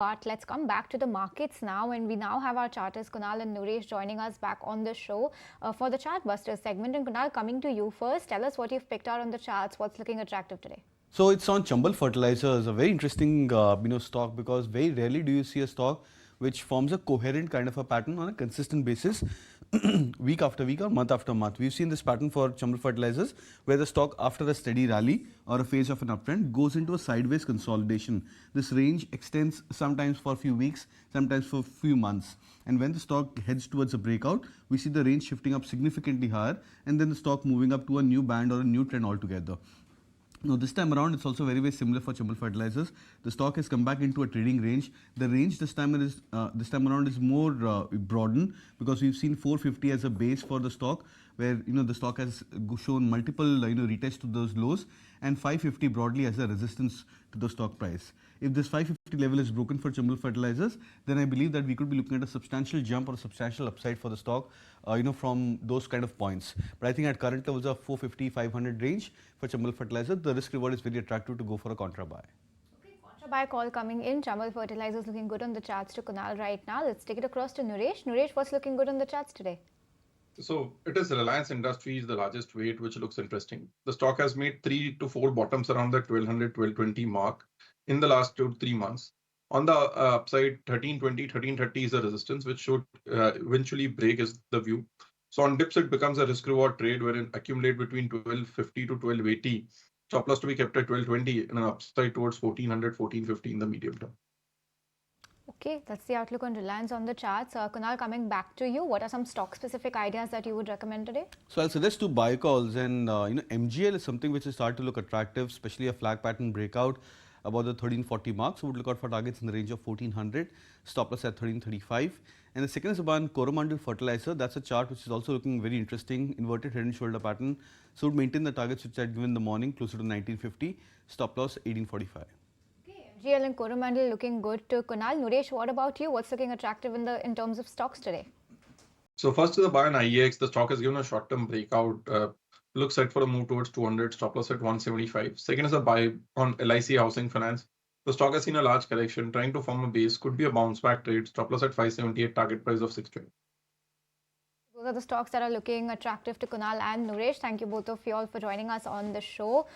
But let's come back to the markets now, and we now have our charters Kunal and Nuresh joining us back on the show for the Chartbuster segment. And Kunal, coming to you first, tell us what you've picked out on the charts. What's looking attractive today? So it's on Chambal Fertilizers, a very interesting stock, because very rarely do you see a stock which forms a coherent kind of a pattern on a consistent basis week after week or month after month. We've seen this pattern for Chambal Fertilizers where the stock after a steady rally or a phase of an uptrend goes into a sideways consolidation. This range extends sometimes for a few weeks, sometimes for a few months. And when the stock heads towards a breakout, we see the range shifting up significantly higher and then the stock moving up to a new band or a new trend altogether. Now this time around, it's also very similar for Chambal Fertilizers. The stock has come back into a trading range. The range this time around is more broadened because we've seen 450 as a base for the stock, where the stock has shown multiple retests to those lows, and 550 broadly as a resistance to the stock price. If this 550 level is broken for Chambal Fertilizers, then I believe that we could be looking at a substantial jump or a substantial upside for the stock, from those kind of points. But I think at current levels of 450, 500 range for Chambal Fertilizers, the risk reward is very attractive to go for a contra buy. Okay, contra buy call coming in. Chambal Fertilizers looking good on the charts to Kunal right now. Let's take it across to Nuresh. Nuresh, what's looking good on the charts today? So it is Reliance Industries, the largest weight, which looks interesting. The stock has made 3 to 4 bottoms around the 1200, 1220 mark in the last 2 to 3 months. On the upside, 1320, 1330 is a resistance, which should eventually break, is the view. So on dips, it becomes a risk reward trade wherein accumulate between 1250 to 1280. Stop loss to be kept at 1220 and an upside towards 1400, 1450 in the medium term. Okay, that's the outlook on Reliance on the charts. Kunal, coming back to you, what are some stock-specific ideas that you would recommend today? So I'll suggest 2 buy calls, and MGL is something which is starting to look attractive, especially a flag pattern breakout about the 1340 mark. So would look out for targets in the range of 1400, stop loss at 1335. And the second is about Coromandel Fertilizer. That's a chart which is also looking very interesting, inverted head and shoulder pattern. So would maintain the targets which I had given in the morning, closer to 1950, stop loss 1845. MGL and Coromandel looking good to Kunal. Nuresh, what about you? What's looking attractive in terms of stocks today? So first is the buy on IEX. The stock has given a short-term breakout. Looks set for a move towards 200. Stop loss at 175. Second is a buy on LIC Housing Finance. The stock has seen a large correction, trying to form a base. Could be a bounce back trade. Stop loss at 578. Target price of 620. Those are the stocks that are looking attractive to Kunal and Nuresh. Thank you both of you all for joining us on the show.